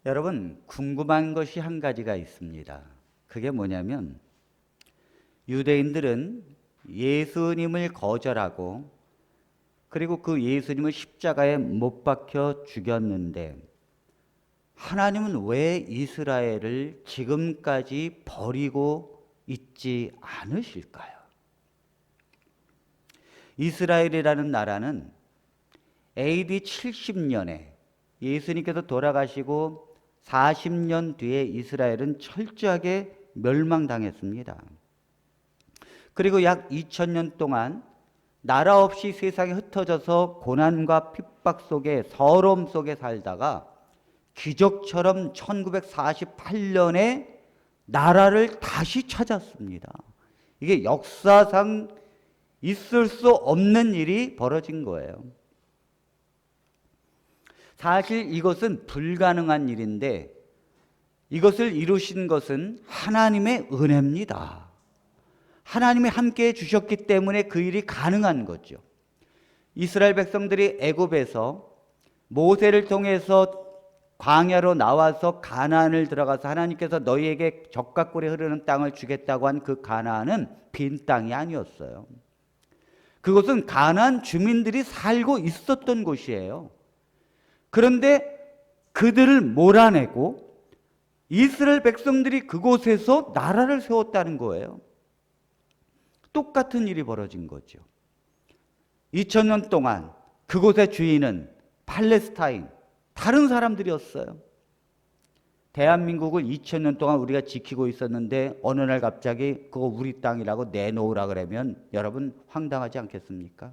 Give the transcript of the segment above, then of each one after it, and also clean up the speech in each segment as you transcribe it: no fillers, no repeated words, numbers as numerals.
여러분, 궁금한 것이 한 가지가 있습니다. 그게 뭐냐면 유대인들은 예수님을 거절하고 그리고 그 예수님을 십자가에 못 박혀 죽였는데 하나님은 왜 이스라엘을 지금까지 버리고 있지 않으실까요? 이스라엘이라는 나라는 AD 70년에 예수님께서 돌아가시고 40년 뒤에 이스라엘은 철저하게 멸망당했습니다. 그리고 약 2000년 동안 나라 없이 세상에 흩어져서 고난과 핍박 속에 서러움 속에 살다가 기적처럼 1948년에 나라를 다시 찾았습니다. 이게 역사상 있을 수 없는 일이 벌어진 거예요. 사실 이것은 불가능한 일인데 이것을 이루신 것은 하나님의 은혜입니다. 하나님이 함께 해주셨기 때문에 그 일이 가능한 거죠. 이스라엘 백성들이 애굽에서 모세를 통해서 광야로 나와서 가나안을 들어가서 하나님께서 너희에게 젖과 꿀이 흐르는 땅을 주겠다고 한 그 가나안은 빈 땅이 아니었어요. 그것은 가나안 주민들이 살고 있었던 곳이에요. 그런데 그들을 몰아내고 이스라엘 백성들이 그곳에서 나라를 세웠다는 거예요. 똑같은 일이 벌어진 거죠. 2000년 동안 그곳의 주인은 팔레스타인, 다른 사람들이었어요. 대한민국을 2000년 동안 우리가 지키고 있었는데 어느 날 갑자기 그거 우리 땅이라고 내놓으라 그러면 여러분 황당하지 않겠습니까?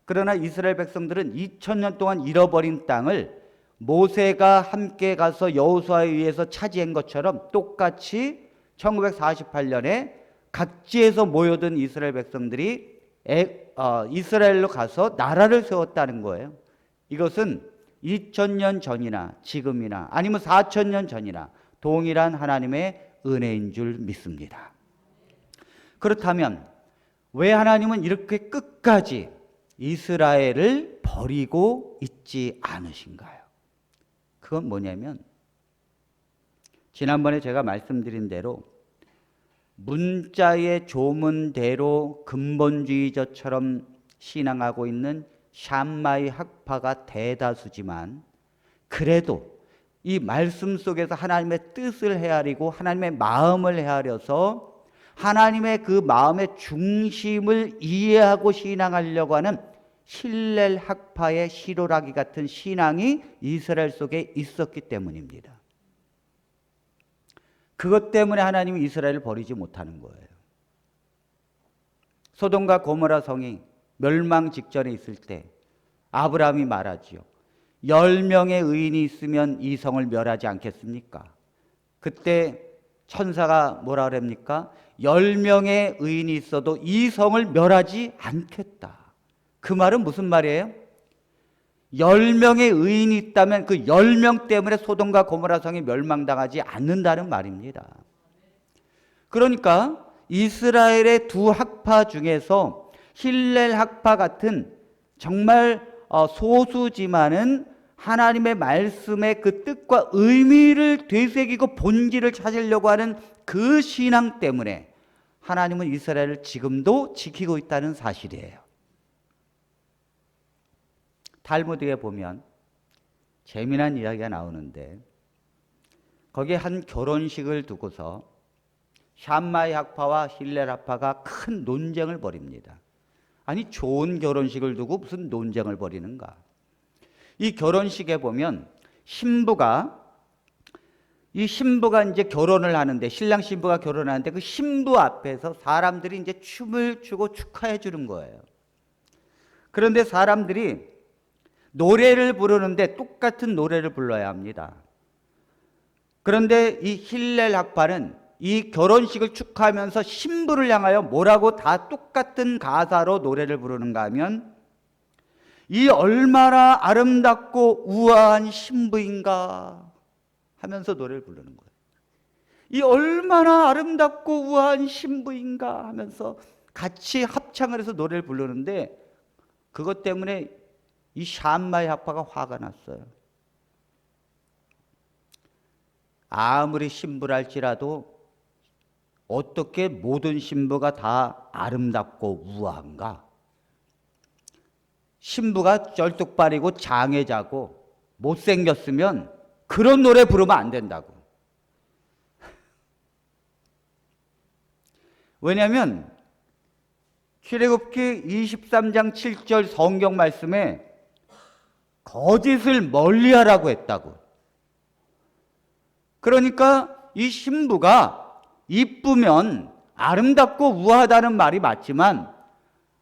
그러나 이스라엘 백성들은 2000년 동안 잃어버린 땅을 모세가 함께 가서 여호수아에 의해서 차지한 것처럼 똑같이 1948년에 각지에서 모여든 이스라엘 백성들이 이스라엘로 가서 나라를 세웠다는 거예요. 이것은 2000년 전이나 지금이나 아니면 4000년 전이나 동일한 하나님의 은혜인 줄 믿습니다. 그렇다면 왜 하나님은 이렇게 끝까지 이스라엘을 버리고 있지 않으신가요? 그건 뭐냐면 지난번에 제가 말씀드린 대로 문자의 조문대로 근본주의자처럼 신앙하고 있는 샴마이 학파가 대다수지만 그래도 이 말씀 속에서 하나님의 뜻을 헤아리고 하나님의 마음을 헤아려서 하나님의 그 마음의 중심을 이해하고 신앙하려고 하는 힐렐 학파의 시로라기 같은 신앙이 이스라엘 속에 있었기 때문입니다. 그것 때문에 하나님이 이스라엘을 버리지 못하는 거예요. 소돔과 고모라 성이 멸망 직전에 있을 때 아브라함이 말하지요. 10명의 의인이 있으면 이 성을 멸하지 않겠습니까? 그때 천사가 뭐라 그럽니까? 10명의 의인이 있어도 이 성을 멸하지 않겠다. 그 말은 무슨 말이에요? 10명의 의인이 있다면 그 10명 때문에 소돔과 고모라 성이 멸망당하지 않는다는 말입니다. 그러니까 이스라엘의 두 학파 중에서 힐렐 학파 같은 정말 소수지만은 하나님의 말씀의 그 뜻과 의미를 되새기고 본질을 찾으려고 하는 그 신앙 때문에 하나님은 이스라엘을 지금도 지키고 있다는 사실이에요. 탈무드에 보면 재미난 이야기가 나오는데 거기에 한 결혼식을 두고서 샴마이 학파와 힐렐 학파가 큰 논쟁을 벌입니다. 아니 좋은 결혼식을 두고 무슨 논쟁을 벌이는가? 이 결혼식에 보면 신부가 이제 결혼을 하는데 신랑 신부가 결혼하는데 그 신부 앞에서 사람들이 이제 춤을 추고 축하해 주는 거예요. 그런데 사람들이 노래를 부르는데 똑같은 노래를 불러야 합니다. 그런데 이 힐렐 학파는 이 결혼식을 축하하면서 신부를 향하여 뭐라고 다 똑같은 가사로 노래를 부르는가 하면 이 얼마나 아름답고 우아한 신부인가 하면서 노래를 부르는 거예요. 이 얼마나 아름답고 우아한 신부인가 하면서 같이 합창을 해서 노래를 부르는데 그것 때문에 이 샴마이 학파가 화가 났어요. 아무리 신부랄지라도 어떻게 모든 신부가 다 아름답고 우아한가? 신부가 쩔뚝발이고 장애자고 못생겼으면 그런 노래 부르면 안 된다고. 왜냐하면 출애굽기 23장 7절 성경 말씀에 거짓을 멀리하라고 했다고. 그러니까 이 신부가 이쁘면 아름답고 우아하다는 말이 맞지만,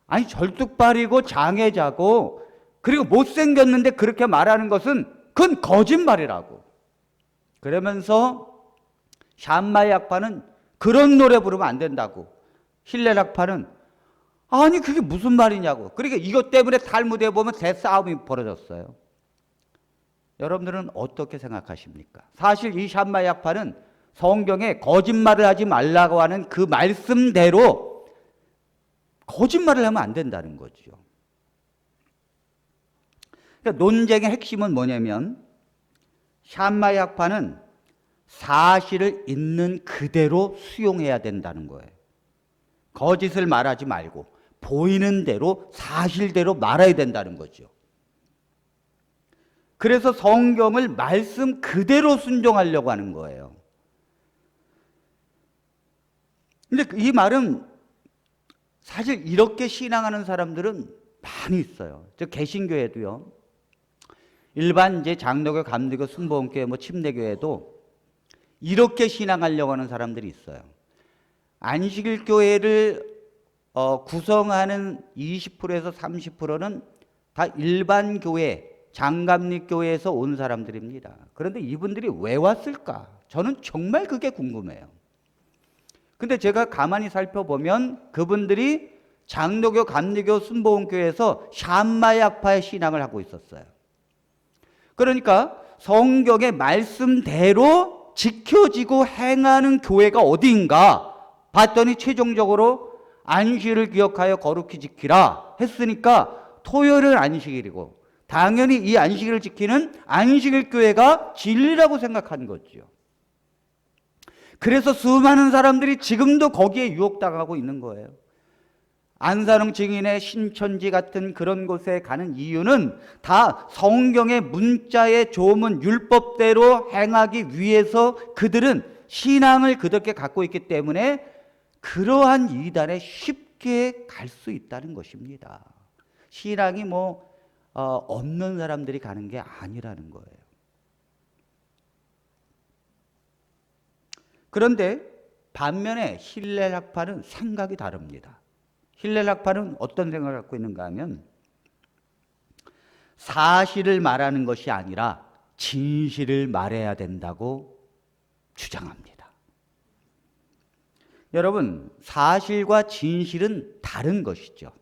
아니 절뚝발이고 장애자고 그리고 못생겼는데 그렇게 말하는 것은 그건 거짓말이라고. 그러면서 샴마의 악파는 그런 노래 부르면 안 된다고. 힐렐 악파는 아니 그게 무슨 말이냐고. 그러니까 이것 때문에 탈무드에 보면 대싸움이 벌어졌어요. 여러분들은 어떻게 생각하십니까? 사실 이 샴마의 악파는 성경에 거짓말을 하지 말라고 하는 그 말씀대로 거짓말을 하면 안 된다는 거죠. 그러니까 논쟁의 핵심은 뭐냐면 샴마의 악파는 사실을 있는 그대로 수용해야 된다는 거예요. 거짓을 말하지 말고 보이는 대로 사실대로 말해야 된다는 거죠. 그래서 성경을 말씀 그대로 순종하려고 하는 거예요. 근데 이 말은 사실 이렇게 신앙하는 사람들은 많이 있어요. 저 개신교회도요. 일반 이제 장로교, 감리교, 순복음교회, 침례교회도 이렇게 신앙하려고 하는 사람들이 있어요. 안식일 교회를 구성하는 20%에서 30%는 다 일반 교회, 장감리 교회에서 온 사람들입니다. 그런데 이분들이 왜 왔을까? 저는 정말 그게 궁금해요. 근데 제가 가만히 살펴보면 그분들이 장로교, 감리교, 순복음교회에서 샴마의 악파의 신앙을 하고 있었어요. 그러니까 성경의 말씀대로 지켜지고 행하는 교회가 어디인가 봤더니 최종적으로 안식일을 기억하여 거룩히 지키라 했으니까 토요일은 안식일이고 당연히 이 안식일을 지키는 안식일 교회가 진리라고 생각한 거죠. 그래서 수많은 사람들이 지금도 거기에 유혹당하고 있는 거예요. 안산홍 증인의 신천지 같은 그런 곳에 가는 이유는 다 성경의 문자의 조문 율법대로 행하기 위해서 그들은 신앙을 그렇게 갖고 있기 때문에 그러한 이단에 쉽게 갈 수 있다는 것입니다. 신앙이 없는 사람들이 가는 게 아니라는 거예요. 그런데 반면에 힐렐 학파는 생각이 다릅니다. 힐렐 학파는 어떤 생각을 갖고 있는가 하면 사실을 말하는 것이 아니라 진실을 말해야 된다고 주장합니다. 여러분, 사실과 진실은 다른 것이죠.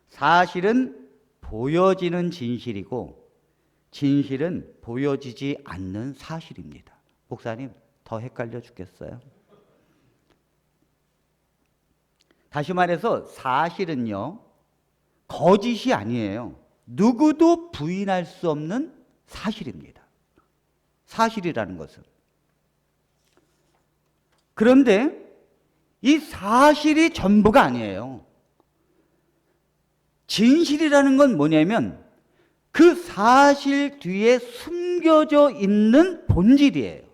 사실은 보여지는 진실이고 진실은 보여지지 않는 사실입니다. 목사님, 더 헷갈려 죽겠어요. 다시 말해서 사실은요, 거짓이 아니에요. 누구도 부인할 수 없는 사실입니다. 사실이라는 것은. 그런데 이 사실이 전부가 아니에요. 진실이라는 건 뭐냐면 그 사실 뒤에 숨겨져 있는 본질이에요.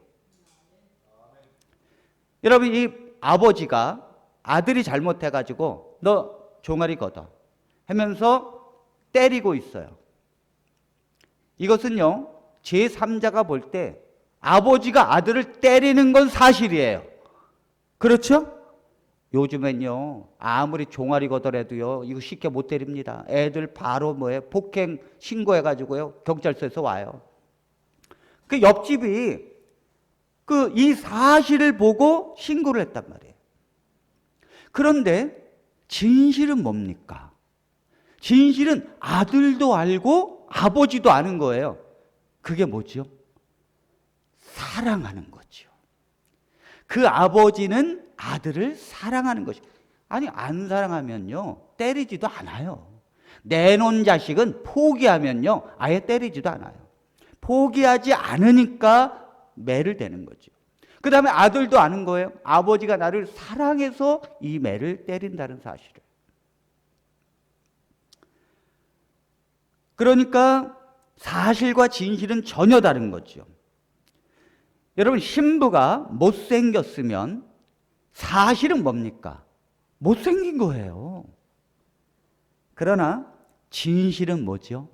여러분, 이 아버지가 아들이 잘못해가지고 너 종아리 걷어 하면서 때리고 있어요. 이것은요, 제3자가 볼 때 아버지가 아들을 때리는 건 사실이에요. 그렇죠? 요즘엔요, 아무리 종아리 걷어라도요, 이거 쉽게 못 때립니다. 애들 바로 폭행 신고해가지고요, 경찰서에서 와요. 그 옆집이 이 사실을 보고 신고를 했단 말이에요. 그런데 진실은 뭡니까? 진실은 아들도 알고 아버지도 아는 거예요. 그게 뭐죠? 사랑하는 거죠. 그 아버지는 아들을 사랑하는 것이. 아니, 안 사랑하면요, 때리지도 않아요. 내놓은 자식은 포기하면요, 아예 때리지도 않아요. 포기하지 않으니까 매를 대는 거죠. 그 다음에 아들도 아는 거예요. 아버지가 나를 사랑해서 이 매를 때린다는 사실을. 그러니까 사실과 진실은 전혀 다른 거죠. 여러분, 신부가 못생겼으면 사실은 뭡니까? 못생긴 거예요. 그러나 진실은 뭐죠?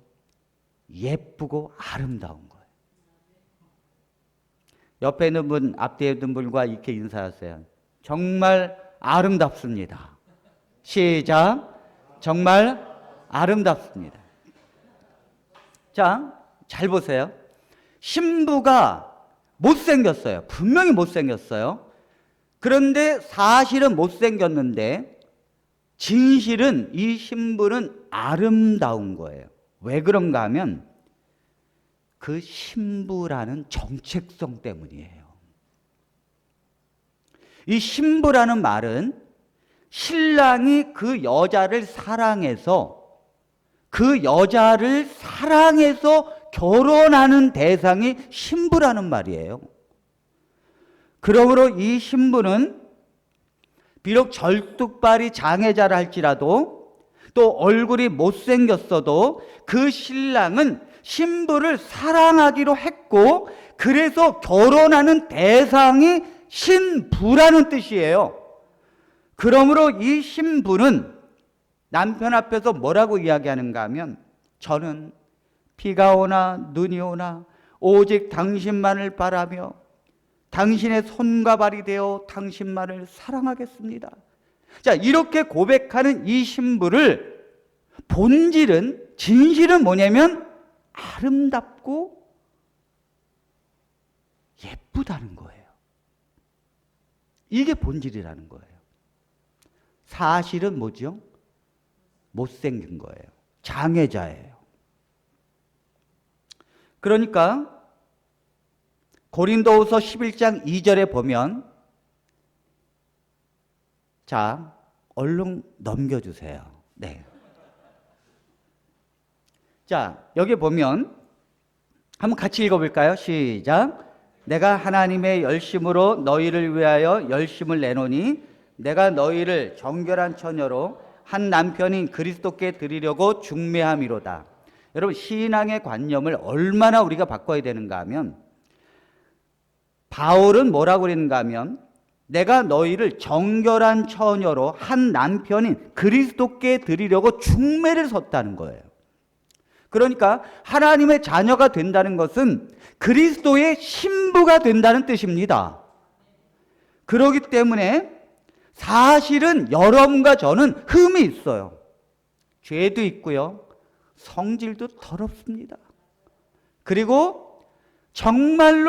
예쁘고 아름다운 거예요. 옆에 있는 분, 앞뒤에 있는 분과 이렇게 인사하세요. 정말 아름답습니다. 시작. 정말 아름답습니다. 자, 잘 보세요. 신부가 못생겼어요. 분명히 못생겼어요. 그런데 사실은 못생겼는데 진실은 이 신부는 아름다운 거예요. 왜 그런가 하면 그 신부라는 정체성 때문이에요. 이 신부라는 말은 신랑이 그 여자를 사랑해서 결혼하는 대상이 신부라는 말이에요. 그러므로 이 신부는 비록 절뚝발이 장애자라 할지라도 또 얼굴이 못생겼어도 그 신랑은 신부를 사랑하기로 했고 그래서 결혼하는 대상이 신부라는 뜻이에요. 그러므로 이 신부는 남편 앞에서 뭐라고 이야기하는가 하면 저는 비가 오나 눈이 오나 오직 당신만을 바라며 당신의 손과 발이 되어 당신만을 사랑하겠습니다. 자, 이렇게 고백하는 이 신부를 본질은, 진실은 뭐냐면 아름답고 예쁘다는 거예요. 이게 본질이라는 거예요. 사실은 뭐죠? 못생긴 거예요. 장애자예요. 그러니까 고린도후서 11장 2절에 보면, 자, 얼른 넘겨주세요. 네. 자, 여기 보면 한번 같이 읽어볼까요? 시작. 내가 하나님의 열심으로 너희를 위하여 열심을 내노니 내가 너희를 정결한 처녀로 한 남편인 그리스도께 드리려고 중매함이로다. 여러분, 신앙의 관념을 얼마나 우리가 바꿔야 되는가 하면, 바울은 뭐라고 그랬는가 하면 내가 너희를 정결한 처녀로 한 남편인 그리스도께 드리려고 중매를 섰다는 거예요. 그러니까 하나님의 자녀가 된다는 것은 그리스도의 신부가 된다는 뜻입니다. 그렇기 때문에 사실은 여러분과 저는 흠이 있어요. 죄도 있고요. 성질도 더럽습니다. 그리고 정말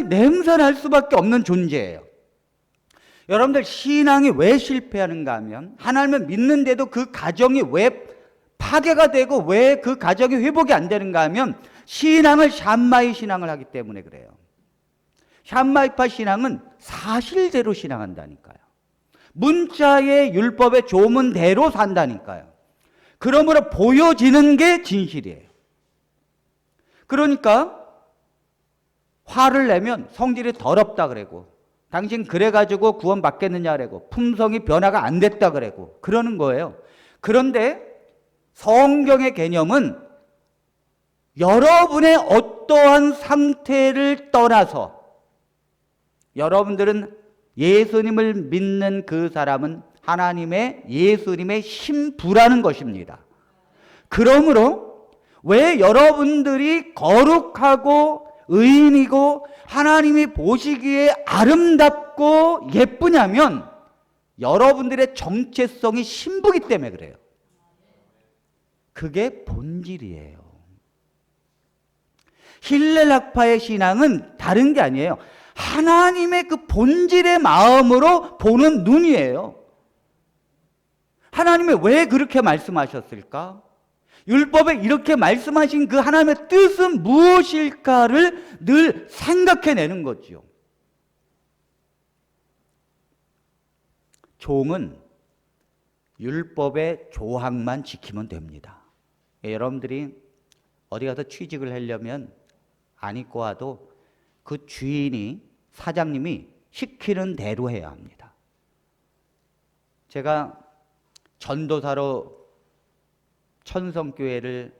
냄새날 수밖에 없는 존재예요. 여러분들, 신앙이 왜 실패하는가 하면 하나님을 믿는데도 그 가정이 왜 파괴가 되고 왜 그 가정이 회복이 안 되는가 하면 신앙을 샴마이 신앙을 하기 때문에 그래요. 샴마이파 신앙은 사실대로 신앙한다니까요. 문자의 율법의 조문대로 산다니까요. 그러므로 보여지는 게 진실이에요. 그러니까 화를 내면 성질이 더럽다 그러고, 당신 그래가지고 구원 받겠느냐 그러고, 품성이 변화가 안 됐다 그러고 그러는 거예요. 그런데 성경의 개념은 여러분의 어떠한 상태를 떠나서 여러분들은 예수님을 믿는 그 사람은 하나님의 예수님의 신부라는 것입니다. 그러므로 왜 여러분들이 거룩하고 의인이고 하나님이 보시기에 아름답고 예쁘냐면 여러분들의 정체성이 신부기 때문에 그래요. 그게 본질이에요. 힐렐학파의 신앙은 다른 게 아니에요. 하나님의 그 본질의 마음으로 보는 눈이에요. 하나님이 왜 그렇게 말씀하셨을까? 율법에 이렇게 말씀하신 그 하나님의 뜻은 무엇일까를 늘 생각해내는 거죠. 종은 율법의 조항만 지키면 됩니다. 여러분들이 어디 가서 취직을 하려면 안 입고 와도 그 주인이, 사장님이 시키는 대로 해야 합니다. 제가 전도사로 천성교회를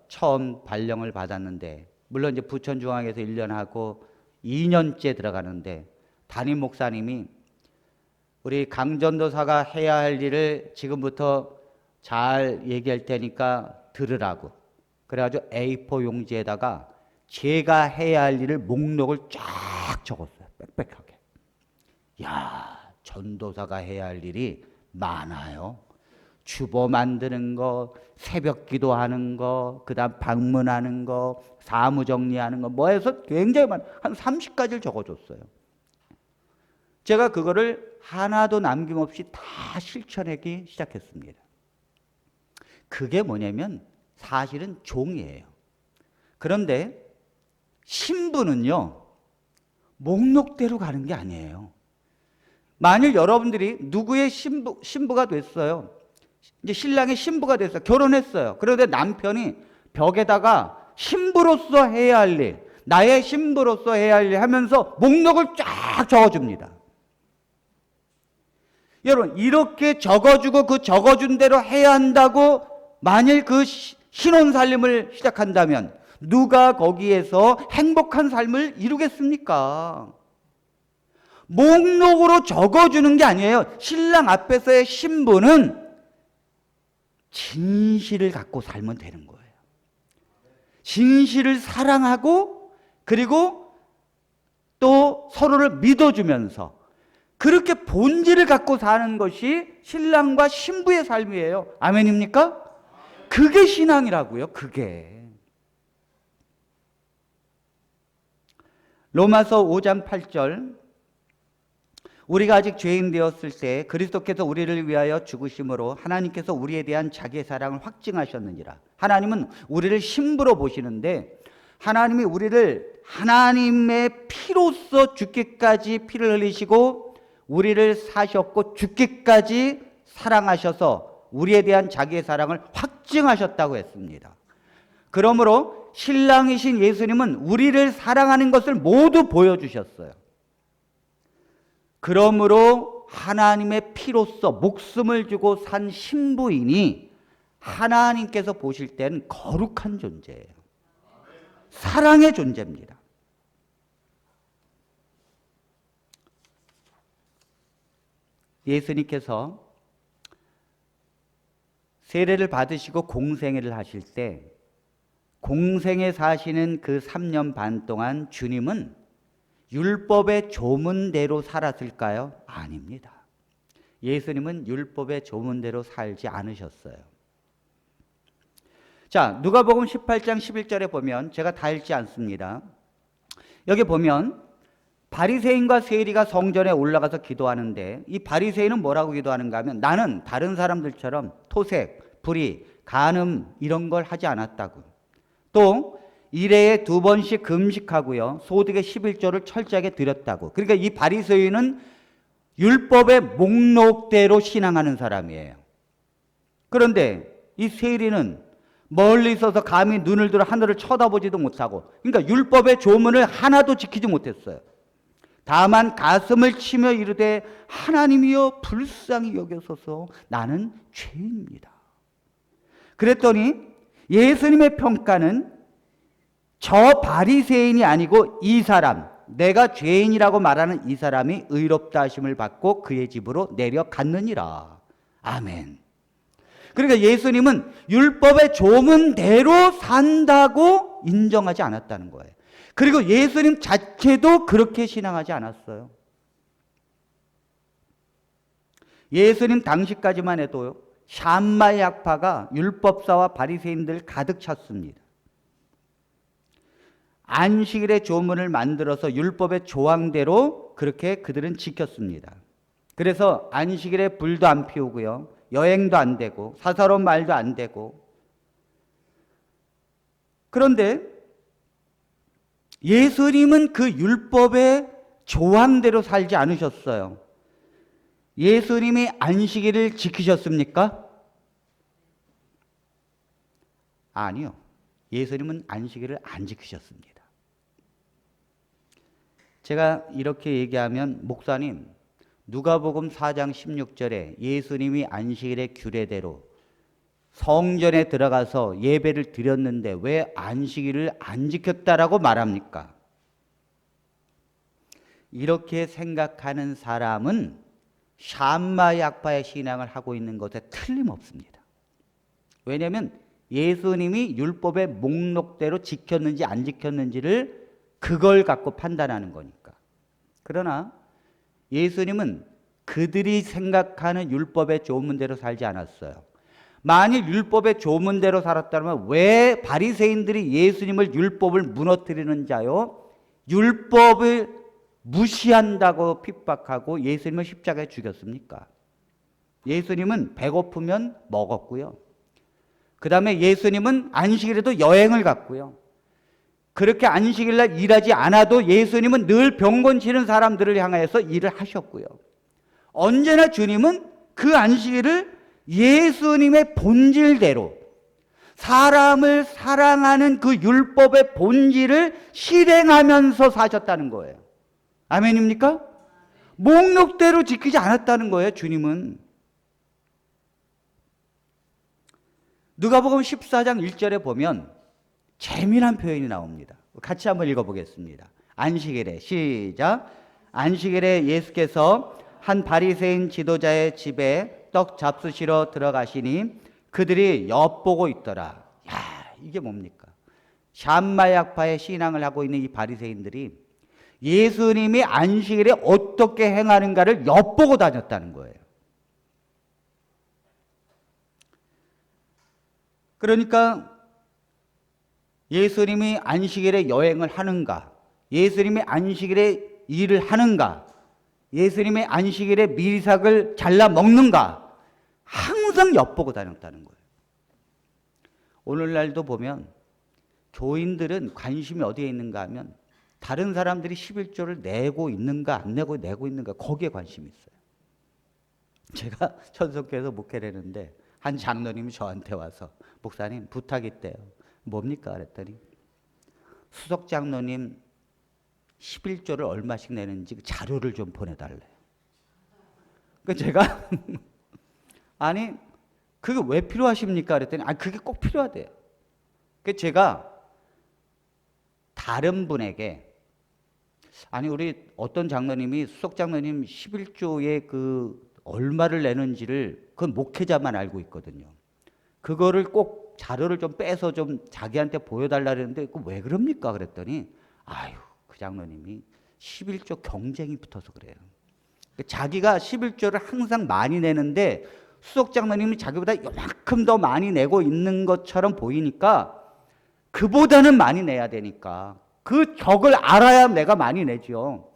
처음 발령을 받았는데, 물론 이제 부천중앙에서 1년 하고 2년째 들어가는데, 담임 목사님이 우리 강전도사가 해야 할 일을 지금부터 잘 얘기할 테니까 들으라고, 그래가지고 A4 용지에다가 제가 해야 할 일을 목록을 쫙 적었어요. 빽빽하게. 야, 전도사가 해야 할 일이 많아요. 주보 만드는 거, 새벽 기도하는 거, 그 다음 방문하는 거, 사무 정리하는 거, 뭐 해서 굉장히 한 30가지를 적어줬어요. 제가 그거를 하나도 남김없이 다 실천하기 시작했습니다. 그게 뭐냐면 사실은 종이에요. 그런데 신부는요, 목록대로 가는 게 아니에요. 만일 여러분들이 누구의 신부가 됐어요. 이제 신랑의 신부가 됐어요. 결혼했어요. 그런데 남편이 벽에다가 신부로서 해야 할 일, 나의 신부로서 해야 할 일 하면서 목록을 쫙 적어줍니다. 여러분, 이렇게 적어주고 그 적어준 대로 해야 한다고 만일 그 신혼살림을 시작한다면 누가 거기에서 행복한 삶을 이루겠습니까? 목록으로 적어주는 게 아니에요. 신랑 앞에서의 신부는 진실을 갖고 살면 되는 거예요. 진실을 사랑하고, 그리고 또 서로를 믿어주면서 그렇게 본질을 갖고 사는 것이 신랑과 신부의 삶이에요. 아멘입니까? 그게 신앙이라고요. 그게. 로마서 5장 8절, 우리가 아직 죄인 되었을 때 그리스도께서 우리를 위하여 죽으심으로 하나님께서 우리에 대한 자기의 사랑을 확증하셨느니라. 하나님은 우리를 신부로 보시는데, 하나님이 우리를 하나님의 피로써 죽기까지 피를 흘리시고 우리를 사셨고 죽기까지 사랑하셔서 우리에 대한 자기의 사랑을 확증하셨다고 했습니다. 그러므로 신랑이신 예수님은 우리를 사랑하는 것을 모두 보여주셨어요. 그러므로 하나님의 피로써 목숨을 주고 산 신부이니 하나님께서 보실 때는 거룩한 존재예요. 사랑의 존재입니다. 예수님께서 세례를 받으시고 공생애를 하실 때 공생애 사시는 그 3년 반 동안 주님은 율법의 조문대로 살았을까요? 아닙니다. 예수님은 율법의 조문대로 살지 않으셨어요. 자, 누가복음 18장 11절에 보면, 제가 다 읽지 않습니다. 여기 보면 바리새인과 세리가 성전에 올라가서 기도하는데, 이 바리새인은 뭐라고 기도하는가 하면, 나는 다른 사람들처럼 토색, 불의, 간음 이런 걸 하지 않았다고. 또 일회에 2번씩 금식하고요, 소득의 11조를 철저하게 드렸다고. 그러니까 이 바리새인은 율법의 목록대로 신앙하는 사람이에요. 그런데 이 세리는 멀리 있어서 감히 눈을 들어 하늘을 쳐다보지도 못하고, 그러니까 율법의 조문을 하나도 지키지 못했어요. 다만 가슴을 치며 이르되 하나님이여 불쌍히 여겨소서, 나는 죄인입니다. 그랬더니 예수님의 평가는 저 바리새인이 아니고 이 사람, 내가 죄인이라고 말하는 이 사람이 의롭다 하심을 받고 그의 집으로 내려갔느니라. 아멘. 그러니까 예수님은 율법의 조문대로 산다고 인정하지 않았다는 거예요. 그리고 예수님 자체도 그렇게 신앙하지 않았어요. 예수님 당시까지만 해도 샴마의 약파가 율법사와 바리새인들 가득 찼습니다. 안식일의 조문을 만들어서 율법의 조항대로 그렇게 그들은 지켰습니다. 그래서 안식일에 불도 안 피우고요, 여행도 안 되고 사사로운 말도 안 되고. 그런데 예수님은 그 율법의 조항대로 살지 않으셨어요. 예수님이 안식일을 지키셨습니까? 아니요. 예수님은 안식일을 안 지키셨습니다. 제가 이렇게 얘기하면 목사님, 누가복음 4장 16절에 예수님이 안식일의 규례대로 성전에 들어가서 예배를 드렸는데 왜 안식일을 안 지켰다라고 말합니까? 이렇게 생각하는 사람은 샴마 약파의 신앙을 하고 있는 것에 틀림없습니다. 왜냐하면 예수님이 율법의 목록대로 지켰는지 안 지켰는지를 그걸 갖고 판단하는 거니까. 그러나 예수님은 그들이 생각하는 율법의 조문대로 살지 않았어요. 만일 율법의 조문대로 살았다면 왜 바리새인들이 예수님을 율법을 무너뜨리는 자요, 율법을 무시한다고 핍박하고 예수님을 십자가에 죽였습니까? 예수님은 배고프면 먹었고요. 그 다음에 예수님은 안식일에도 여행을 갔고요. 그렇게 안식일날 일하지 않아도 예수님은 늘 병 고치는 사람들을 향해서 일을 하셨고요. 언제나 주님은 그 안식일을 예수님의 본질대로 사람을 사랑하는 그 율법의 본질을 실행하면서 사셨다는 거예요. 아멘입니까? 목록대로 지키지 않았다는 거예요, 주님은. 누가복음 14장 1절에 보면 재미난 표현이 나옵니다. 같이 한번 읽어보겠습니다. 안식일에, 시작. 안식일에 예수께서 한 바리새인 지도자의 집에 떡 잡수시러 들어가시니 그들이 엿보고 있더라. 야, 이게 뭡니까? 샴마 약파의 신앙을 하고 있는 이 바리새인들이 예수님이 안식일에 어떻게 행하는가를 엿보고 다녔다는 거예요. 그러니까 예수님이 안식일에 여행을 하는가, 예수님이 안식일에 일을 하는가, 예수님의 안식일에 밀삭을 잘라 먹는가, 항상 엿보고 다녔다는 거예요. 오늘날도 보면 교인들은 관심이 어디에 있는가 하면 다른 사람들이 11조를 내고 있는가 안 내고 있는가, 거기에 관심이 있어요. 제가 천석교에서 목회를 했는데 한 장로님이 저한테 와서 목사님 부탁이 있대요. 뭡니까? 그랬더니 수석 장로님 11조를 얼마씩 내는지 자료를 좀 보내달래요. 그러니까 제가 아니 그게 왜 필요하십니까? 그랬더니 그게 꼭 필요하대요. 그래서 제가 다른 분에게 아니 우리 어떤 장로님이 수석 장로님 11조에 그 얼마를 내는지를 그건 목회자만 알고 있거든요. 그거를 꼭 자료를 좀 빼서 좀 자기한테 보여달라 그랬는데 왜 그럽니까? 그랬더니 아유 그 장로님이 11조 경쟁이 붙어서 그래요. 자기가 11조를 항상 많이 내는데 수석 장로님이 자기보다 요만큼 더 많이 내고 있는 것처럼 보이니까 그보다는 많이 내야 되니까 그 적을 알아야 내가 많이 내죠.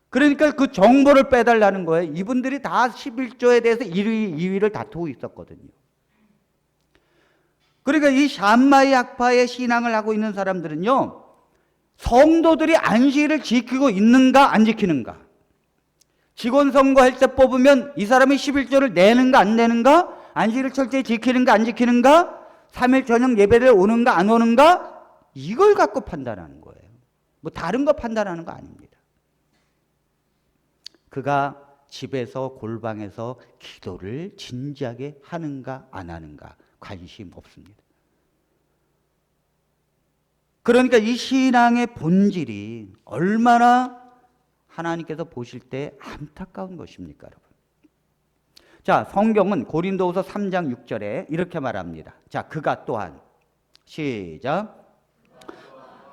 그러니까 그 정보를 빼달라는 거예요. 이분들이 다 11조에 대해서 1위, 2위를 다투고 있었거든요. 그러니까 이 샴마 약파의 신앙을 하고 있는 사람들은요, 성도들이 안식일을 지키고 있는가 안 지키는가, 직원 선거할 때 뽑으면 이 사람이 11조를 내는가 안 내는가, 안식일을 철저히 지키는가 안 지키는가, 3일 저녁 예배를 오는가 안 오는가, 이걸 갖고 판단하는 거예요. 뭐 다른 거 판단하는 거 아닙니다. 그가 집에서 골방에서 기도를 진지하게 하는가 안 하는가 관심 없습니다. 그러니까 이 신앙의 본질이 얼마나 하나님께서 보실 때 안타까운 것입니까, 여러분? 자, 성경은 고린도후서 3장 6절에 이렇게 말합니다. 자, 그가 또한 시작.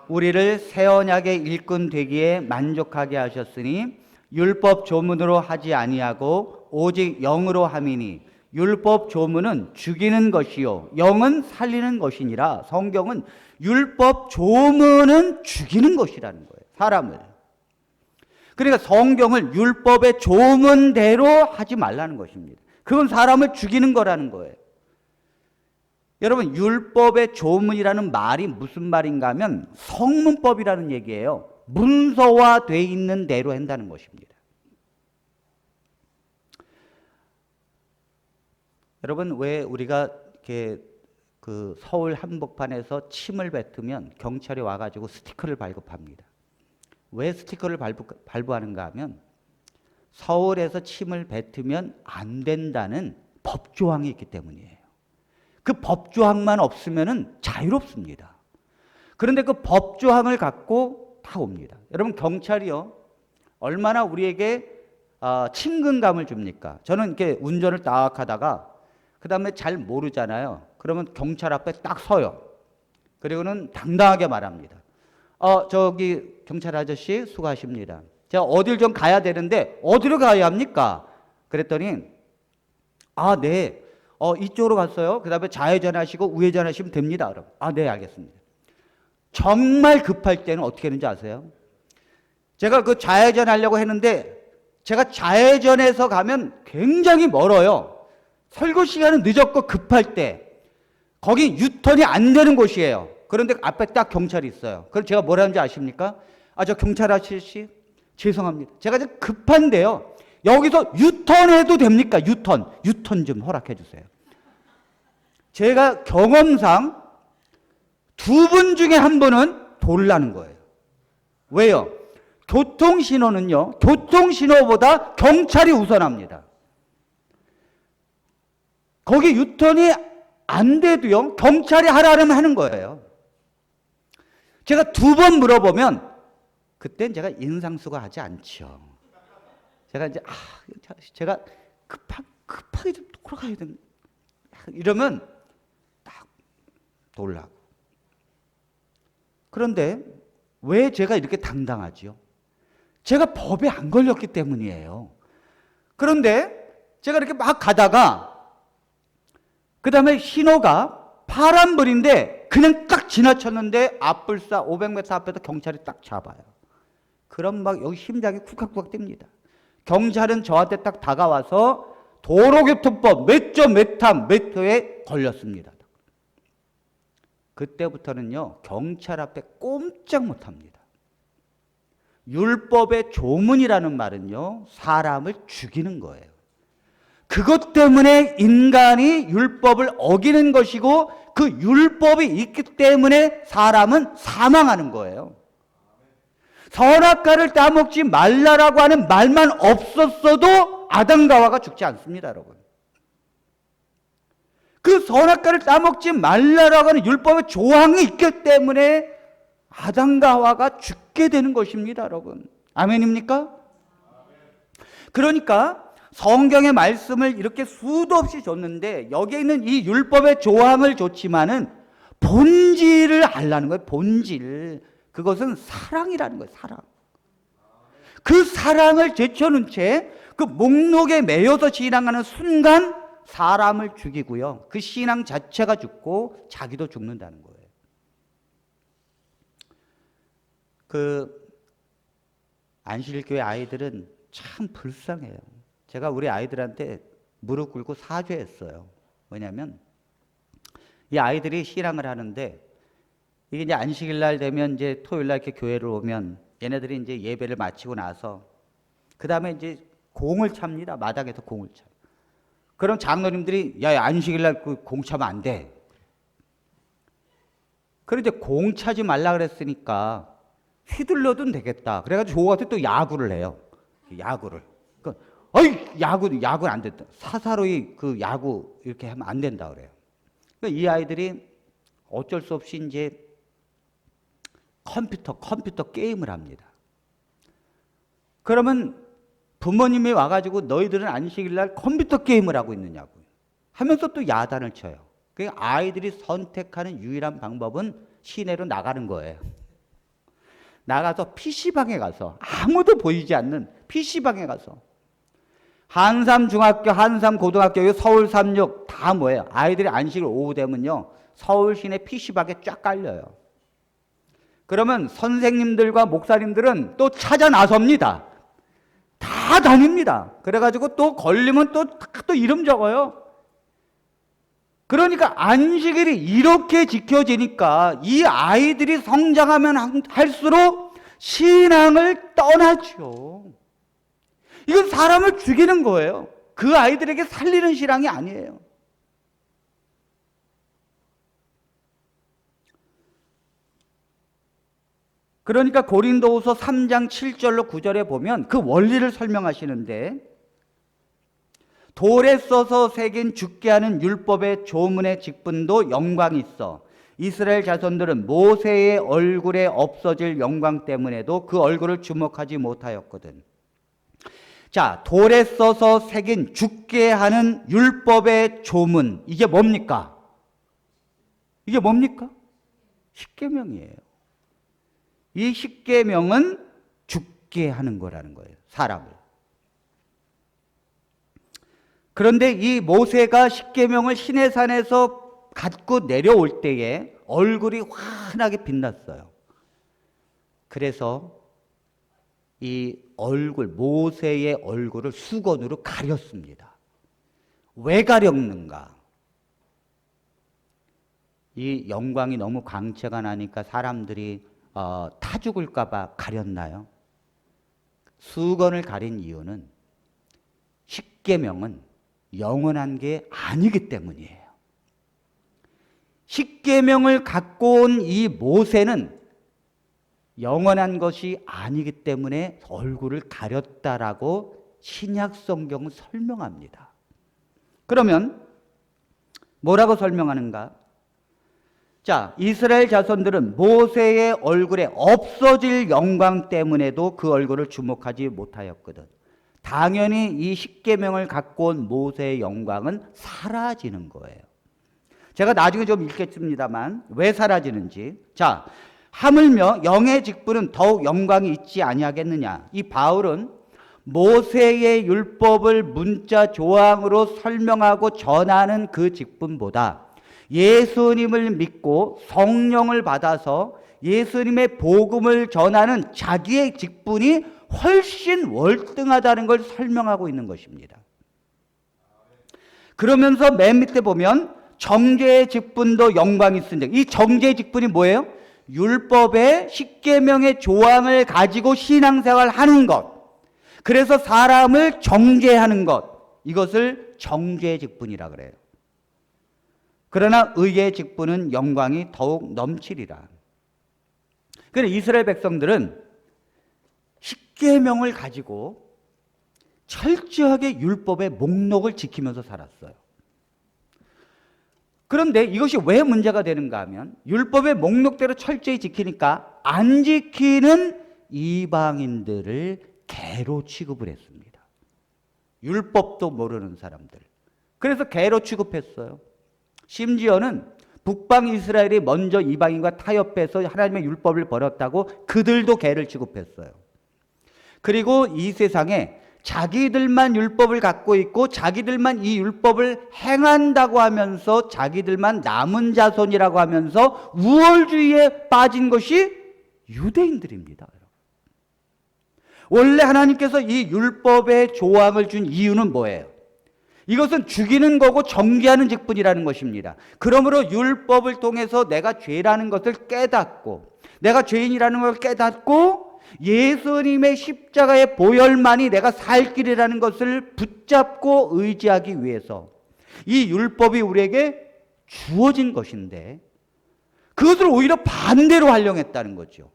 우리를 새 언약의 일꾼 되기에 만족하게 하셨으니 율법 조문으로 하지 아니하고 오직 영으로 함이니 율법 조문은 죽이는 것이요 영은 살리는 것이니라. 성경은 율법 조문은 죽이는 것이라는 거예요, 사람을. 그러니까 성경을 율법의 조문대로 하지 말라는 것입니다. 그건 사람을 죽이는 거라는 거예요. 여러분, 율법의 조문이라는 말이 무슨 말인가 하면 성문법이라는 얘기예요. 문서화되어 있는 대로 한다는 것입니다. 여러분, 왜 우리가 이렇게 그 서울 한복판에서 침을 뱉으면 경찰이 와가지고 스티커를 발급합니다. 왜 스티커를 발부하는가 하면 서울에서 침을 뱉으면 안 된다는 법조항이 있기 때문이에요. 그 법조항만 없으면 자유롭습니다. 그런데 그 법조항을 갖고 다 옵니다. 여러분, 경찰이요, 얼마나 우리에게 친근감을 줍니까? 저는 이렇게 운전을 딱 하다가 그 다음에 잘 모르잖아요. 그러면 경찰 앞에 딱 서요. 그리고는 당당하게 말합니다. 저기 경찰 아저씨 수고하십니다. 제가 어딜 좀 가야 되는데 어디로 가야 합니까? 그랬더니 네. 이쪽으로 갔어요. 그 다음에 좌회전하시고 우회전하시면 됩니다. 그럼 네, 알겠습니다. 정말 급할 때는 어떻게 하는지 아세요? 제가 그 좌회전 하려고 했는데 제가 좌회전해서 가면 굉장히 멀어요. 설교 시간은 늦었고 급할 때 거기 유턴이 안 되는 곳이에요. 그런데 앞에 딱 경찰이 있어요. 그럼 제가 뭐라는지 아십니까? 저 경찰 아저씨 죄송합니다. 제가 지금 급한데요. 여기서 유턴해도 됩니까? 유턴 좀 허락해 주세요. 제가 경험상 두 분 중에 한 분은 돌라는 거예요. 왜요? 교통신호는요, 교통신호보다 경찰이 우선합니다. 거기 유턴이 안 돼도요, 경찰이 하라면 하는 거예요. 제가 두 번 물어보면 그땐 제가 인상수가 하지 않죠. 제가 이제 제가 급하게 좀 돌아가야 됩니다. 이러면 딱 돌라고. 그런데 왜 제가 이렇게 당당하지요? 제가 법에 안 걸렸기 때문이에요. 그런데 제가 이렇게 막 가다가 그 다음에 신호가 파란불인데 그냥 딱 지나쳤는데 앞불사 500m 앞에서 경찰이 딱 잡아요. 그럼 막 여기 심장이 쿡쿡쿡 뜁니다. 경찰은 저한테 딱 다가와서 도로교통법 몇 점 몇 함 몇 호에 걸렸습니다. 그때부터는요, 경찰 앞에 꼼짝 못합니다. 율법의 조문이라는 말은요, 사람을 죽이는 거예요. 그것 때문에 인간이 율법을 어기는 것이고 그 율법이 있기 때문에 사람은 사망하는 거예요. 선악과를 따먹지 말라라고 하는 말만 없었어도 아담과 하와가 죽지 않습니다, 여러분. 그 선악과를 따먹지 말라라고 하는 율법의 조항이 있기 때문에 아담과 하와가 죽게 되는 것입니다, 여러분. 아멘입니까? 그러니까 성경의 말씀을 이렇게 수도 없이 줬는데 여기에 있는 이 율법의 조항을 줬지만은 본질을 알라는 거예요. 본질. 그것은 사랑이라는 거예요. 사랑. 그 사랑을 제쳐놓은 채 그 목록에 매여서 신앙하는 순간 사람을 죽이고요. 그 신앙 자체가 죽고 자기도 죽는다는 거예요. 그 안식일교회 아이들은 참 불쌍해요. 제가 우리 아이들한테 무릎 꿇고 사죄했어요. 왜냐하면 이 아이들이 신앙을 하는데 이게 이제 안식일 날 되면 이제 토요일 날 이렇게 교회를 오면 얘네들이 이제 예배를 마치고 나서 그 다음에 이제 공을 찹니다. 마당에서 공을 차. 그럼 장로님들이 야, 안식일 날 그 공 차면 안 돼. 그런데 공 차지 말라 그랬으니까 휘둘러도 되겠다. 그래가지고 조한테 또 야구를 해요. 야구를. 야구는 안 된다. 사사로이 그 야구 이렇게 하면 안 된다 그래요. 그러니까 이 아이들이 어쩔 수 없이 이제 컴퓨터 게임을 합니다. 그러면 부모님이 와가지고 너희들은 안식일날 컴퓨터 게임을 하고 있느냐고 하면서 또 야단을 쳐요. 그러니까 아이들이 선택하는 유일한 방법은 시내로 나가는 거예요. 나가서 PC방에 가서 아무도 보이지 않는 PC방에 가서 한삼중학교, 한삼고등학교, 서울 36 다 뭐예요? 아이들이 안식일 오후 되면요 서울 시내 PC방에 쫙 깔려요. 그러면 선생님들과 목사님들은 또 찾아 나섭니다. 다 다닙니다. 그래가지고 또 걸리면 또 이름 적어요. 그러니까 안식일이 이렇게 지켜지니까 이 아이들이 성장하면 할수록 신앙을 떠나죠. 이건 사람을 죽이는 거예요. 그 아이들에게 살리는 신앙이 아니에요. 그러니까 고린도후서 3장 7절로 9절에 보면 그 원리를 설명하시는데, 돌에 써서 새긴 죽게 하는 율법의 조문의 직분도 영광이 있어 이스라엘 자손들은 모세의 얼굴에 없어질 영광 때문에도 그 얼굴을 주목하지 못하였거든. 자, 돌에 써서 새긴 죽게 하는 율법의 조문, 이게 뭡니까? 이게 뭡니까? 십계명이에요. 이 십계명은 죽게 하는 거라는 거예요, 사람을. 그런데 이 모세가 십계명을 시내산에서 갖고 내려올 때에 얼굴이 환하게 빛났어요. 그래서 이 얼굴, 모세의 얼굴을 수건으로 가렸습니다. 왜 가렸는가? 이 영광이 너무 광채가 나니까 사람들이 타 죽을까 봐 가렸나요? 수건을 가린 이유는 십계명은 영원한 게 아니기 때문이에요. 십계명을 갖고 온 이 모세는 영원한 것이 아니기 때문에 얼굴을 가렸다라고 신약 성경은 설명합니다. 그러면 뭐라고 설명하는가? 자, 이스라엘 자손들은 모세의 얼굴에 없어질 영광 때문에도 그 얼굴을 주목하지 못하였거든. 당연히 이 십계명을 갖고 온 모세의 영광은 사라지는 거예요. 제가 나중에 좀 읽겠습니다만 왜 사라지는지. 자, 하물며 영의 직분은 더욱 영광이 있지 아니하겠느냐. 이 바울은 모세의 율법을 문자 조항으로 설명하고 전하는 그 직분보다 예수님을 믿고 성령을 받아서 예수님의 복음을 전하는 자기의 직분이 훨씬 월등하다는 걸 설명하고 있는 것입니다. 그러면서 맨 밑에 보면 정죄의 직분도 영광이 있으니, 이 정죄의 직분이 뭐예요? 율법의 십계명의 조항을 가지고 신앙생활 하는 것, 그래서 사람을 정죄하는 것, 이것을 정죄의 직분이라 그래요. 그러나 의의 직분은 영광이 더욱 넘치리라. 그래서 이스라엘 백성들은 십계명을 가지고 철저하게 율법의 목록을 지키면서 살았어요. 그런데 이것이 왜 문제가 되는가 하면 율법의 목록대로 철저히 지키니까 안 지키는 이방인들을 개로 취급을 했습니다. 율법도 모르는 사람들. 그래서 개로 취급했어요. 심지어는 북방 이스라엘이 먼저 이방인과 타협해서 하나님의 율법을 버렸다고 그들도 개를 취급했어요. 그리고 이 세상에 자기들만 율법을 갖고 있고 자기들만 이 율법을 행한다고 하면서 자기들만 남은 자손이라고 하면서 우월주의에 빠진 것이 유대인들입니다. 원래 하나님께서 이 율법의 조항을 준 이유는 뭐예요? 이것은 죽이는 거고 정죄하는 직분이라는 것입니다. 그러므로 율법을 통해서 내가 죄라는 것을 깨닫고 내가 죄인이라는 걸 깨닫고 예수님의 십자가의 보혈만이 내가 살 길이라는 것을 붙잡고 의지하기 위해서 이 율법이 우리에게 주어진 것인데 그것을 오히려 반대로 활용했다는 거죠.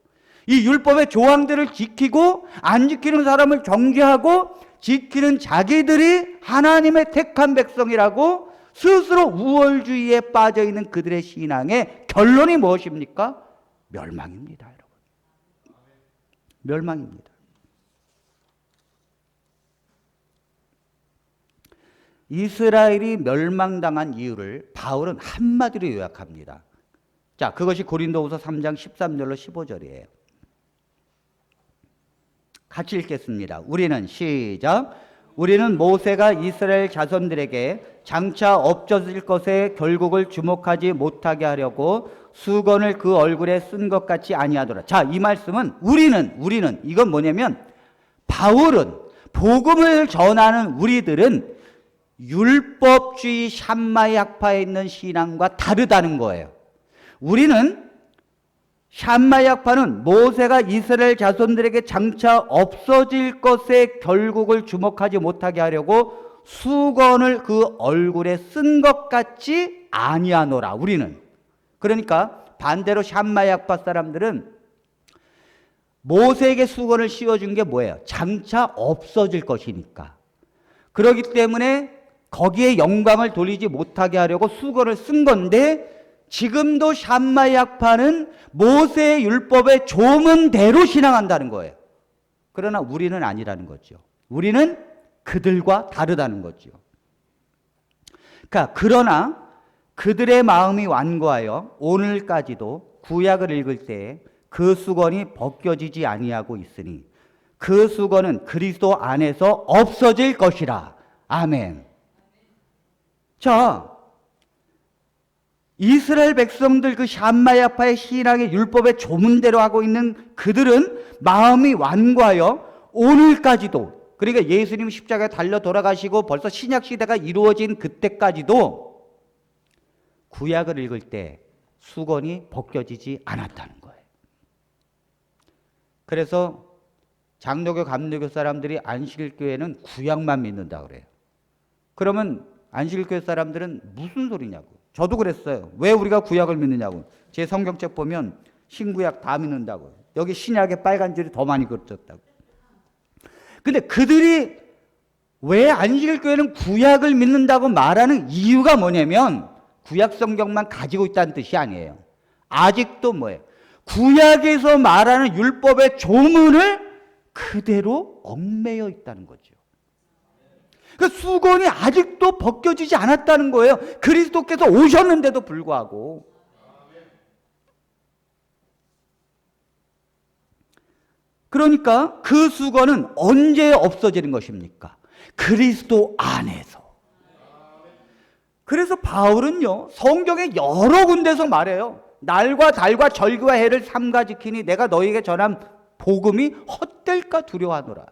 이 율법의 조항들을 지키고 안 지키는 사람을 정죄하고 지키는 자기들이 하나님의 택한 백성이라고 스스로 우월주의에 빠져있는 그들의 신앙의 결론이 무엇입니까? 멸망입니다, 여러분. 멸망입니다. 이스라엘이 멸망당한 이유를 바울은 한마디로 요약합니다. 자, 그것이 고린도후서 3장 13절로 15절이에요. 같이 읽겠습니다. 우리는 시작. 우리는 모세가 이스라엘 자손들에게 장차 없어질 것에 결국을 주목하지 못하게 하려고 수건을 그 얼굴에 쓴 것 같이 아니하더라. 자, 이 말씀은 우리는 이건 뭐냐면 바울은 복음을 전하는 우리들은 율법주의 샴마의 학파에 있는 신앙과 다르다는 거예요. 우리는 샴마의 학파는 모세가 이스라엘 자손들에게 장차 없어질 것에 결국을 주목하지 못하게 하려고 수건을 그 얼굴에 쓴 것 같이 아니하노라. 우리는. 그러니까 반대로 샴마의 학파 사람들은 모세에게 수건을 씌워준 게 뭐예요? 장차 없어질 것이니까. 그렇기 때문에 거기에 영광을 돌리지 못하게 하려고 수건을 쓴 건데, 지금도 샴마 약파는 모세의 율법의 조문대로 신앙한다는 거예요. 그러나 우리는 아니라는 거죠. 우리는 그들과 다르다는 거죠. 그러나 그들의 마음이 완고하여 오늘까지도 구약을 읽을 때 그 수건이 벗겨지지 아니하고 있으니 그 수건은 그리스도 안에서 없어질 것이라. 아멘. 자, 이스라엘 백성들 그 샴마야파의 신앙의 율법의 조문대로 하고 있는 그들은 마음이 완고하여 오늘까지도, 그러니까 예수님 십자가에 달려 돌아가시고 벌써 신약 시대가 이루어진 그때까지도 구약을 읽을 때 수건이 벗겨지지 않았다는 거예요. 그래서 장로교, 감리교 사람들이 안식일교회는 구약만 믿는다 그래요. 그러면 안식일교회 사람들은 무슨 소리냐고. 저도 그랬어요. 왜 우리가 구약을 믿느냐고. 제 성경책 보면 신구약 다 믿는다고. 여기 신약에 빨간 줄이 더 많이 그려졌다고. 근데 그들이 왜 안식일교회는 구약을 믿는다고 말하는 이유가 뭐냐면 구약 성경만 가지고 있다는 뜻이 아니에요. 아직도 뭐예요? 구약에서 말하는 율법의 조문을 그대로 얽매여 있다는 거죠. 그 수건이 아직도 벗겨지지 않았다는 거예요. 그리스도께서 오셨는데도 불구하고. 그러니까 그 수건은 언제 없어지는 것입니까? 그리스도 안에서. 그래서 바울은요, 성경에 여러 군데서 말해요. 날과 달과 절기와 해를 삼가 지키니 내가 너희에게 전한 복음이 헛될까 두려워하노라.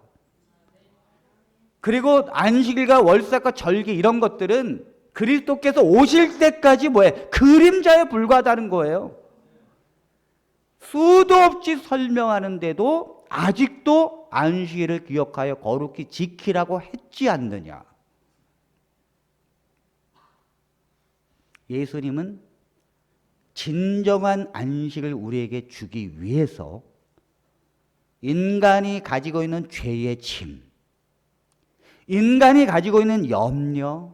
그리고 안식일과 월삭과 절기 이런 것들은 그리스도께서 오실 때까지 뭐예요? 그림자에 불과하다는 거예요. 수도 없이 설명하는데도 아직도 안식일을 기억하여 거룩히 지키라고 했지 않느냐. 예수님은 진정한 안식을 우리에게 주기 위해서 인간이 가지고 있는 죄의 짐, 인간이 가지고 있는 염려,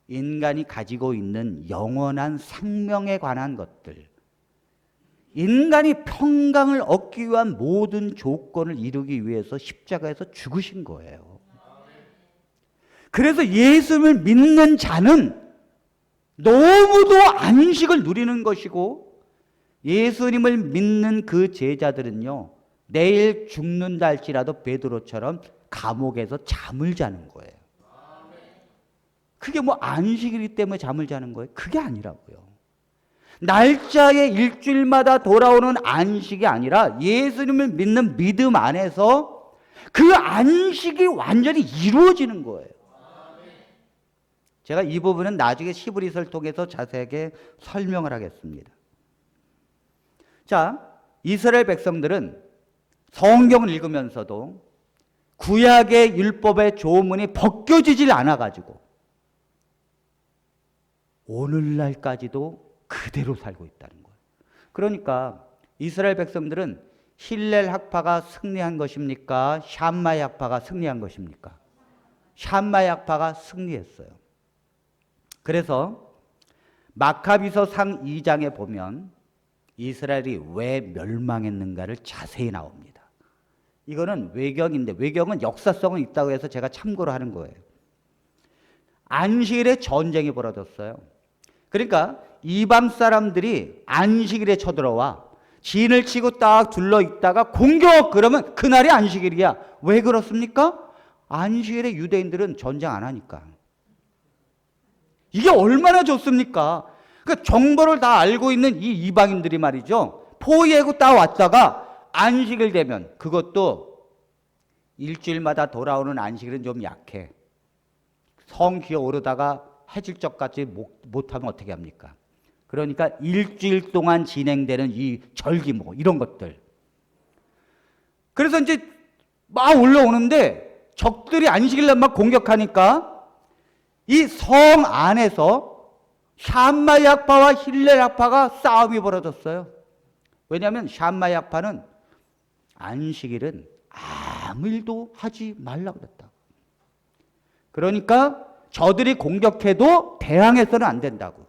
인간이 가지고 있는 영원한 생명에 관한 것들, 인간이 평강을 얻기 위한 모든 조건을 이루기 위해서 십자가에서 죽으신 거예요. 그래서 예수를 믿는 자는 너무도 안식을 누리는 것이고, 예수님을 믿는 그 제자들은요, 내일 죽는다 할지라도 베드로처럼 감옥에서 잠을 자는 거예요. 그게 뭐 안식일이기 때문에 잠을 자는 거예요? 그게 아니라고요. 날짜에 일주일마다 돌아오는 안식이 아니라 예수님을 믿는 믿음 안에서 그 안식이 완전히 이루어지는 거예요. 제가 이 부분은 나중에 히브리서를 통해서 자세하게 설명을 하겠습니다. 자, 이스라엘 백성들은 성경을 읽으면서도 구약의 율법의 조문이 벗겨지질 않아가지고 오늘날까지도 그대로 살고 있다는 거예요. 그러니까 이스라엘 백성들은 힐렐 학파가 승리한 것입니까? 샴마 학파가 승리한 것입니까? 샴마 학파가 승리했어요. 그래서 마카비서 상 2장에 보면 이스라엘이 왜 멸망했는가를 자세히 나옵니다. 이거는 외경인데, 외경은 역사성은 있다고 해서 제가 참고로 하는 거예요. 안식일에 전쟁이 벌어졌어요. 그러니까 이방 사람들이 안식일에 쳐들어와 진을 치고 딱 둘러 있다가 공격! 그러면 그날이 안식일이야. 왜 그렇습니까? 안식일에 유대인들은 전쟁 안 하니까. 이게 얼마나 좋습니까? 그러니까 정보를 다 알고 있는 이 이방인들이 말이죠, 포위하고 딱 왔다가 안식일 되면, 그것도 일주일마다 돌아오는 안식일은 좀 약해. 성 기어오르다가 해질 적까지 못하면 어떻게 합니까? 그러니까 일주일 동안 진행되는 이 절기 뭐 이런 것들. 그래서 이제 막 올라오는데 적들이 안식일날 막 공격하니까 이 성 안에서 샴마 약파와 힐렐 약파가 싸움이 벌어졌어요. 왜냐하면 샴마 약파는 안식일은 아무 일도 하지 말라고 그랬다. 그러니까 저들이 공격해도 대항해서는 안 된다고.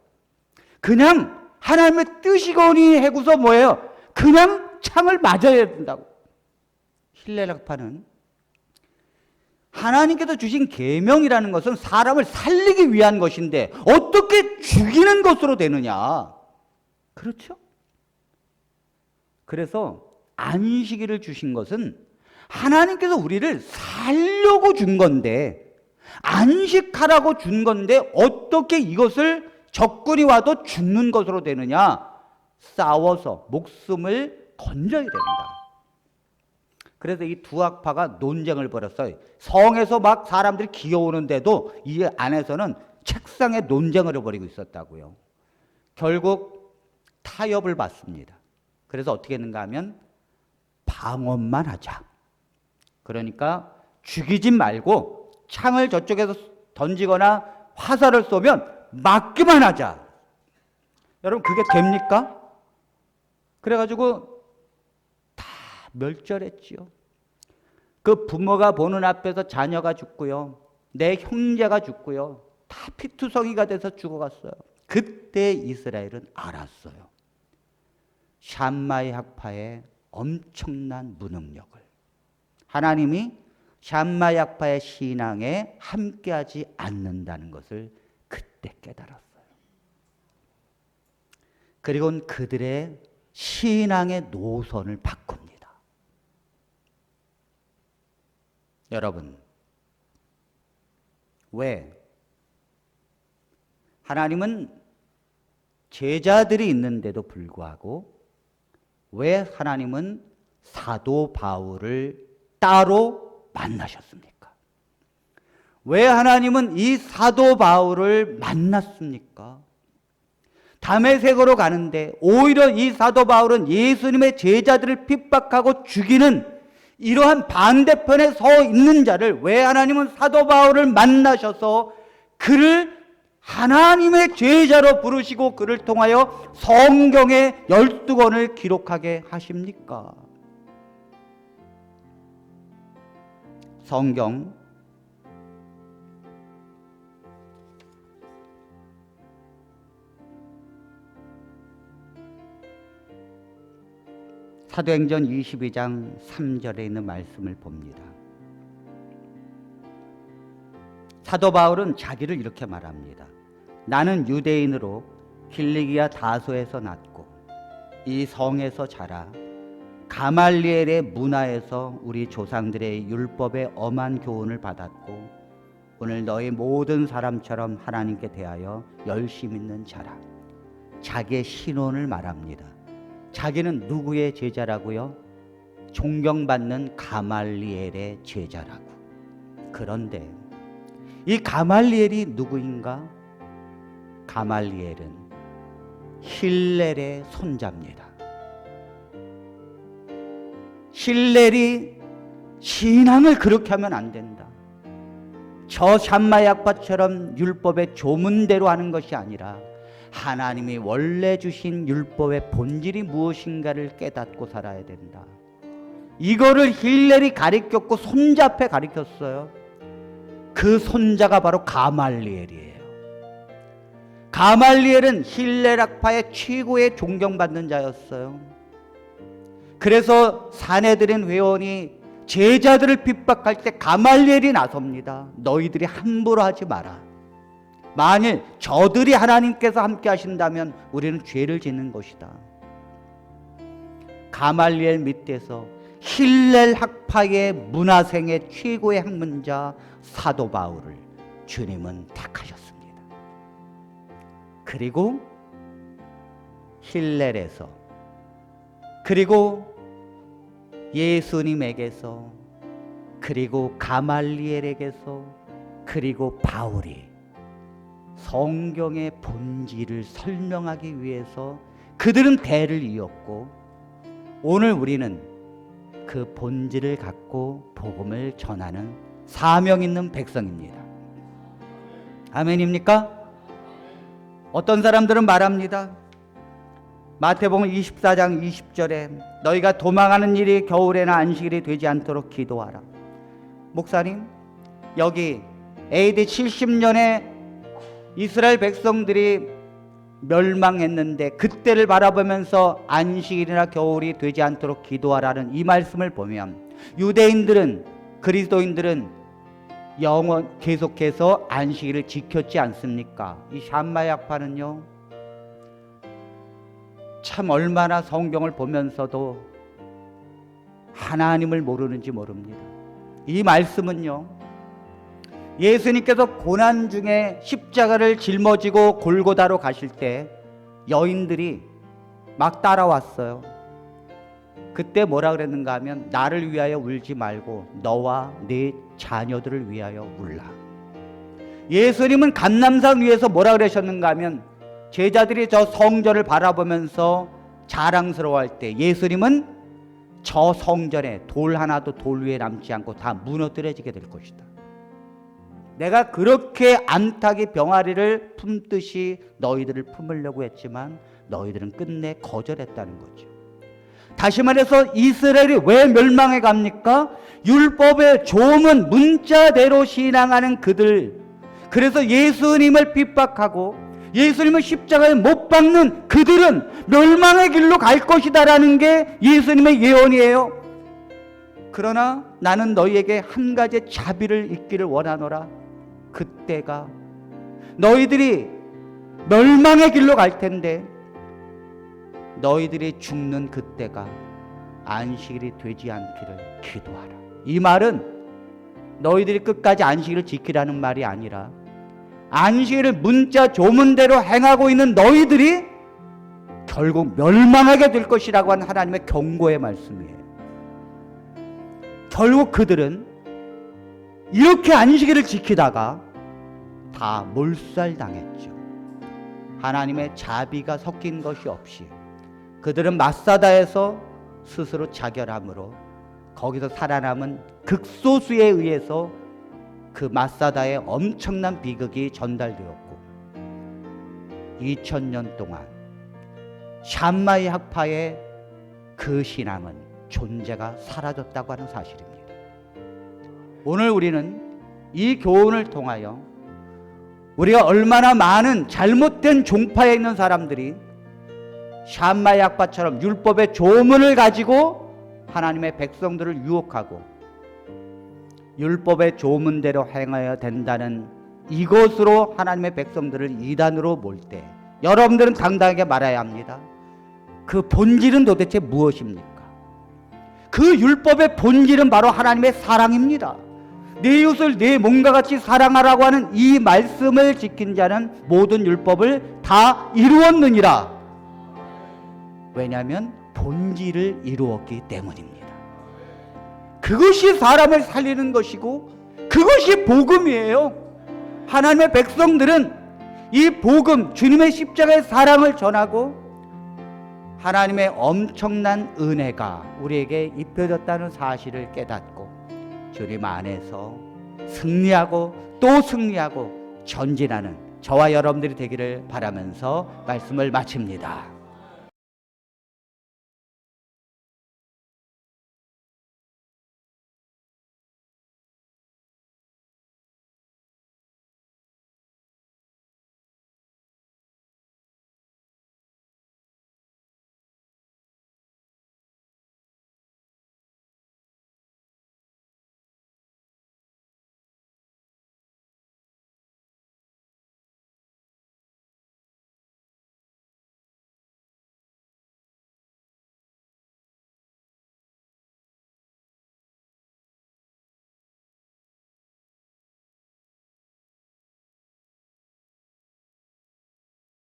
그냥 하나님의 뜻이거니 해고서 뭐예요? 그냥 창을 맞아야 된다고. 힐렐학파는 하나님께서 주신 계명이라는 것은 사람을 살리기 위한 것인데 어떻게 죽이는 것으로 되느냐? 그렇죠? 그래서 안식일을 주신 것은 하나님께서 우리를 살려고 준 건데, 안식하라고 준 건데 어떻게 이것을 적군이 와도 죽는 것으로 되느냐? 싸워서 목숨을 건져야 된다. 그래서 이 두 학파가 논쟁을 벌였어요. 성에서 막 사람들이 기어오는데도 이 안에서는 책상에 논쟁을 벌이고 있었다고요. 결국 타협을 받습니다. 그래서 어떻게 했는가 하면 방어만 하자. 그러니까 죽이지 말고 창을 저쪽에서 던지거나 화살을 쏘면 막기만 하자. 여러분 그게 됩니까? 그래가지고 다 멸절했지요. 그 부모가 보는 앞에서 자녀가 죽고요. 내 형제가 죽고요. 다 피투성이가 돼서 죽어갔어요. 그때 이스라엘은 알았어요. 샴마이 학파의 엄청난 무능력을. 하나님이 샴마이 학파의 신앙에 함께하지 않는다는 것을 그때 깨달았어요. 그리고는 그들의 신앙의 노선을 바꿉니다. 여러분, 왜? 하나님은 제자들이 있는데도 불구하고 왜 하나님은 사도 바울을 따로 만나셨습니까? 왜 하나님은 이 사도 바울을 만났습니까? 다메섹으로 가는데 오히려 이 사도 바울은 예수님의 제자들을 핍박하고 죽이는 이러한 반대편에 서 있는 자를 왜 하나님은 사도 바울을 만나셔서 그를 하나님의 제자로 부르시고 그를 통하여 성경의 12권을 기록하게 하십니까? 성경 사도행전 22장 3절에 있는 말씀을 봅니다. 사도 바울은 자기를 이렇게 말합니다. 나는 유대인으로 길리기아 다소에서 났고 이 성에서 자라 가말리엘의 문화에서 우리 조상들의 율법의 엄한 교훈을 받았고 오늘 너희 모든 사람처럼 하나님께 대하여 열심 있는 자라. 자기의 신원을 말합니다. 자기는 누구의 제자라고요? 존경받는 가말리엘의 제자라고. 그런데 이 가말리엘이 누구인가? 가말리엘은 힐렐의 손자입니다. 힐렐이 신앙을 그렇게 하면 안 된다. 저 샴마이 학파처럼 율법의 조문대로 하는 것이 아니라 하나님이 원래 주신 율법의 본질이 무엇인가를 깨닫고 살아야 된다. 이거를 힐렐이 가르쳤고 손자 앞에 가르쳤어요. 그 손자가 바로 가말리엘이에요. 가말리엘은 힐렐 학파의 최고의 존경받는 자였어요. 그래서 사내들인 회원이 제자들을 핍박할 때 가말리엘이 나섭니다. 너희들이 함부로 하지 마라. 만일 저들이 하나님께서 함께 하신다면 우리는 죄를 짓는 것이다. 가말리엘 밑에서 힐렐 학파의 문화생의 최고의 학문자 사도 바울을 주님은 택하셨습니다. 그리고 힐렐에서 그리고 예수님에게서 그리고 가말리엘에게서 그리고 바울이 성경의 본질을 설명하기 위해서 그들은 대를 이었고 오늘 우리는 그 본질을 갖고 복음을 전하는 사명 있는 백성입니다. 아멘입니까? 어떤 사람들은 말합니다. 마태복음 24장 20절에 너희가 도망하는 일이 겨울에나 안식일이 되지 않도록 기도하라. 목사님, 여기 AD 70년에 이스라엘 백성들이 멸망했는데 그때를 바라보면서 안식일이나 겨울이 되지 않도록 기도하라는 이 말씀을 보면 유대인들은, 그리스도인들은 영원 계속해서 안식일을 지켰지 않습니까? 이 샴마 약파는요, 참 얼마나 성경을 보면서도 하나님을 모르는지 모릅니다. 이 말씀은요, 예수님께서 고난 중에 십자가를 짊어지고 골고다로 가실 때 여인들이 막 따라왔어요. 그때 뭐라 그랬는가 하면 나를 위하여 울지 말고 너와 네 자녀들을 위하여 울라. 예수님은 감람산 위에서 뭐라 그러셨는가 하면 제자들이 저 성전을 바라보면서 자랑스러워할 때 예수님은 저 성전에 돌 하나도 돌 위에 남지 않고 다 무너뜨려지게 될 것이다. 내가 그렇게 암탉이 병아리를 품듯이 너희들을 품으려고 했지만 너희들은 끝내 거절했다는 거죠. 다시 말해서 이스라엘이 왜 멸망해 갑니까? 율법의 조문 문자대로 신앙하는 그들, 그래서 예수님을 핍박하고 예수님을 십자가에 못 박는 그들은 멸망의 길로 갈 것이다라는 게 예수님의 예언이에요. 그러나 나는 너희에게 한 가지 자비를 있기를 원하노라. 그때가 너희들이 멸망의 길로 갈 텐데 너희들이 죽는 그때가 안식일이 되지 않기를 기도하라. 이 말은 너희들이 끝까지 안식일을 지키라는 말이 아니라 안식일을 문자 조문대로 행하고 있는 너희들이 결국 멸망하게 될 것이라고 하는 하나님의 경고의 말씀이에요. 결국 그들은 이렇게 안식일을 지키다가 다 몰살당했죠. 하나님의 자비가 섞인 것이 없이 그들은 마사다에서 스스로 자결함으로 거기서 살아남은 극소수에 의해서 그 마사다의 엄청난 비극이 전달되었고 2000년 동안 샴마이 학파의 그 신앙은 존재가 사라졌다고 하는 사실입니다. 오늘 우리는 이 교훈을 통하여 우리가 얼마나 많은 잘못된 종파에 있는 사람들이 샴마이 학파처럼 율법의 조문을 가지고 하나님의 백성들을 유혹하고 율법의 조문대로 행해야 된다는 이것으로 하나님의 백성들을 이단으로 몰 때 여러분들은 당당하게 말해야 합니다. 그 본질은 도대체 무엇입니까? 그 율법의 본질은 바로 하나님의 사랑입니다. 내 이웃을 내 몸과 같이 사랑하라고 하는 이 말씀을 지킨 자는 모든 율법을 다 이루었느니라. 왜냐하면 본질을 이루었기 때문입니다. 그것이 사람을 살리는 것이고 그것이 복음이에요. 하나님의 백성들은 이 복음, 주님의 십자가의 사랑을 전하고 하나님의 엄청난 은혜가 우리에게 입혀졌다는 사실을 깨닫고 주님 안에서 승리하고 또 승리하고 전진하는 저와 여러분들이 되기를 바라면서 말씀을 마칩니다.